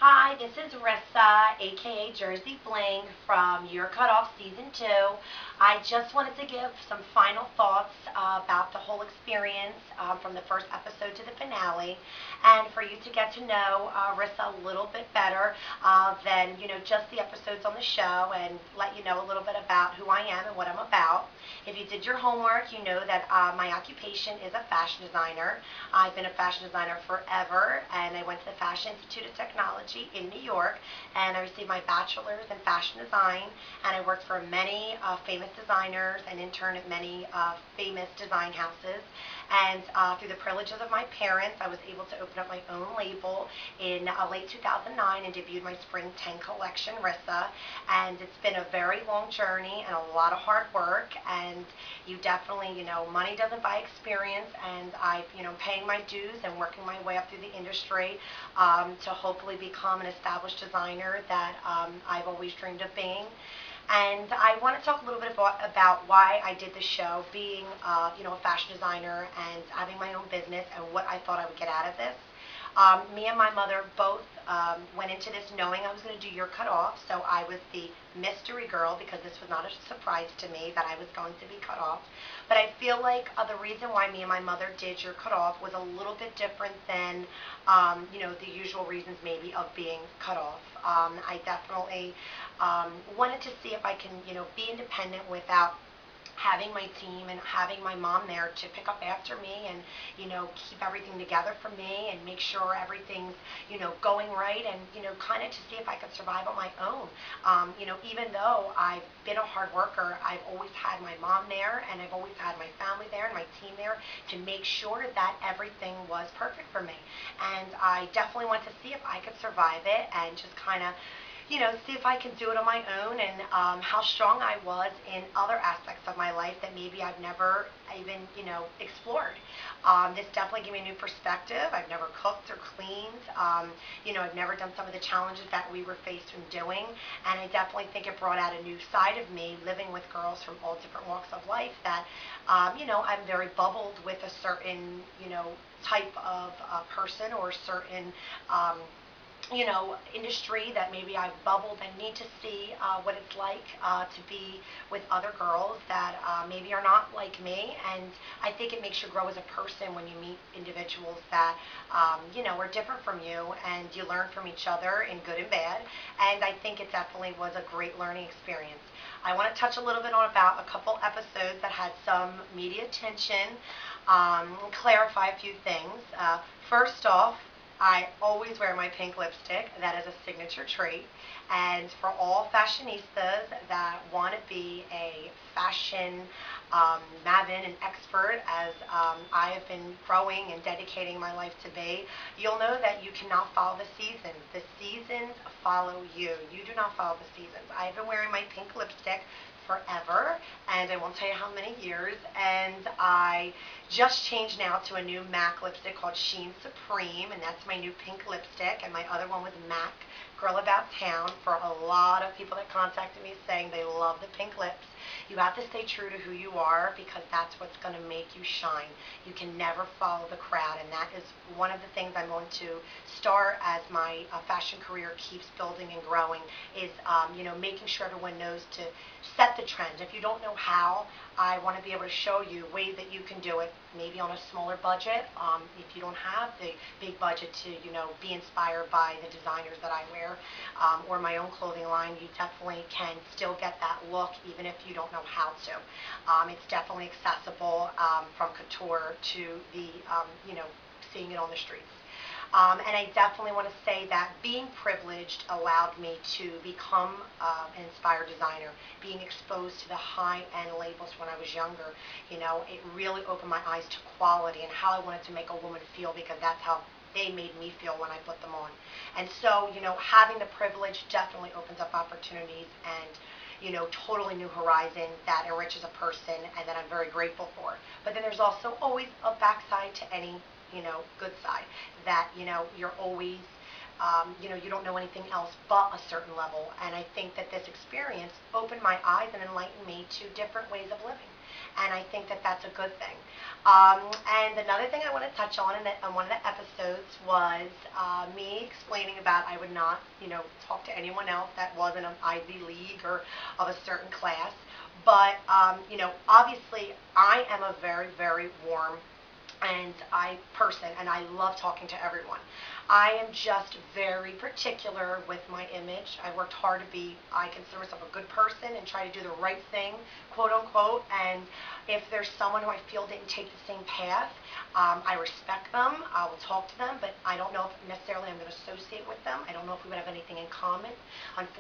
Hi, this is RisSa, a.k.a. JerzyBling from Your Cutoff Season 2. I just wanted to give some final thoughts about the whole experience from the first episode to the finale, and for you to get to know RisSa a little bit better than, just the episodes on the show, and let you know a little bit about who I am and what I'm about. If you did your homework, you know that my occupation is a fashion designer. I've been a fashion designer forever, and I went to the Fashion Institute of Technology in New York, and I received my bachelor's in fashion design, and I worked for many famous designers and interned at many famous design houses. And through the privileges of my parents, I was able to open up my own label in late 2009 and debuted my Spring 10 collection, RisSa. And it's been a very long journey and a lot of hard work. And you definitely, money doesn't buy experience. And I've, paying my dues and working my way up through the industry to hopefully become an established designer that I've always dreamed of being. And I want to talk a little bit about why I did the show, being a fashion designer and having my own business, and what I thought I would get out of this. Me and my mother both went into this knowing I was going to do Your Cut Off, so I was the mystery girl because this was not a surprise to me that I was going to be cut off. But I feel like the reason why me and my mother did Your Cut Off was a little bit different than, the usual reasons maybe of being cut off. I definitely wanted to see if I can, be independent without having my team and having my mom there to pick up after me and, keep everything together for me and make sure everything's, going right and, kind of to see if I could survive on my own. Even though I've been a hard worker, I've always had my mom there and I've always had my family there and my team there to make sure that everything was perfect for me. And I definitely want to see if I could survive it and just kind of see if I can do it on my own and how strong I was in other aspects of my life that maybe I've never even, explored. This definitely gave me a new perspective. I've never cooked or cleaned. I've never done some of the challenges that we were faced in doing, and I definitely think it brought out a new side of me living with girls from all different walks of life that, I'm very bubbled with a certain, type of person or certain industry that maybe I've bubbled and need to see what it's like to be with other girls that maybe are not like me. And I think it makes you grow as a person when you meet individuals that, are different from you, and you learn from each other in good and bad. And I think it definitely was a great learning experience. I want to touch a little bit on about a couple episodes that had some media attention, clarify a few things. First off, I always wear my pink lipstick. That is a signature trait. And for all fashionistas that want to be a fashion maven and expert, as I have been growing and dedicating my life to be, you'll know that you cannot follow the seasons. The seasons follow you. You do not follow the seasons. I've been wearing my pink lipstick forever, and I won't tell you how many years, and I just changed now to a new MAC lipstick called Sheen Supreme, and that's my new pink lipstick, and my other one was MAC Girl About Town. For a lot of people that contacted me saying they love the pink lips. You have to stay true to who you are because that's what's going to make you shine. You can never follow the crowd, and that is one of the things I'm going to start as my fashion career keeps building and growing is, making sure everyone knows to set the trend. If you don't know how, I want to be able to show you ways that you can do it, maybe on a smaller budget. If you don't have the big budget to, be inspired by the designers that I wear or my own clothing line, you definitely can still get that look even if you don't know how to. It's definitely accessible from couture to the, seeing it on the streets. And I definitely want to say that being privileged allowed me to become an inspired designer. Being exposed to the high-end labels when I was younger, it really opened my eyes to quality and how I wanted to make a woman feel, because that's how they made me feel when I put them on. And so, having the privilege definitely opens up opportunities and, totally new horizon that enriches a person and that I'm very grateful for. But then there's also always a backside to any, good side that, you're always, you don't know anything else but a certain level. And I think that this experience opened my eyes and enlightened me to different ways of living. and I think that that's a good thing. And another thing I want to touch on in one of the episodes was me explaining about I would not, talk to anyone else that wasn't an Ivy League or of a certain class. But, obviously I am a very, very warm person, and I love talking to everyone. I am just very particular with my image. I worked hard to I consider myself a good person and try to do the right thing, quote unquote, and if there's someone who I feel didn't take the same path, I respect them, I will talk to them, but I don't know if necessarily I'm going to associate with them. I don't know if we would have anything in common. Unfortunately,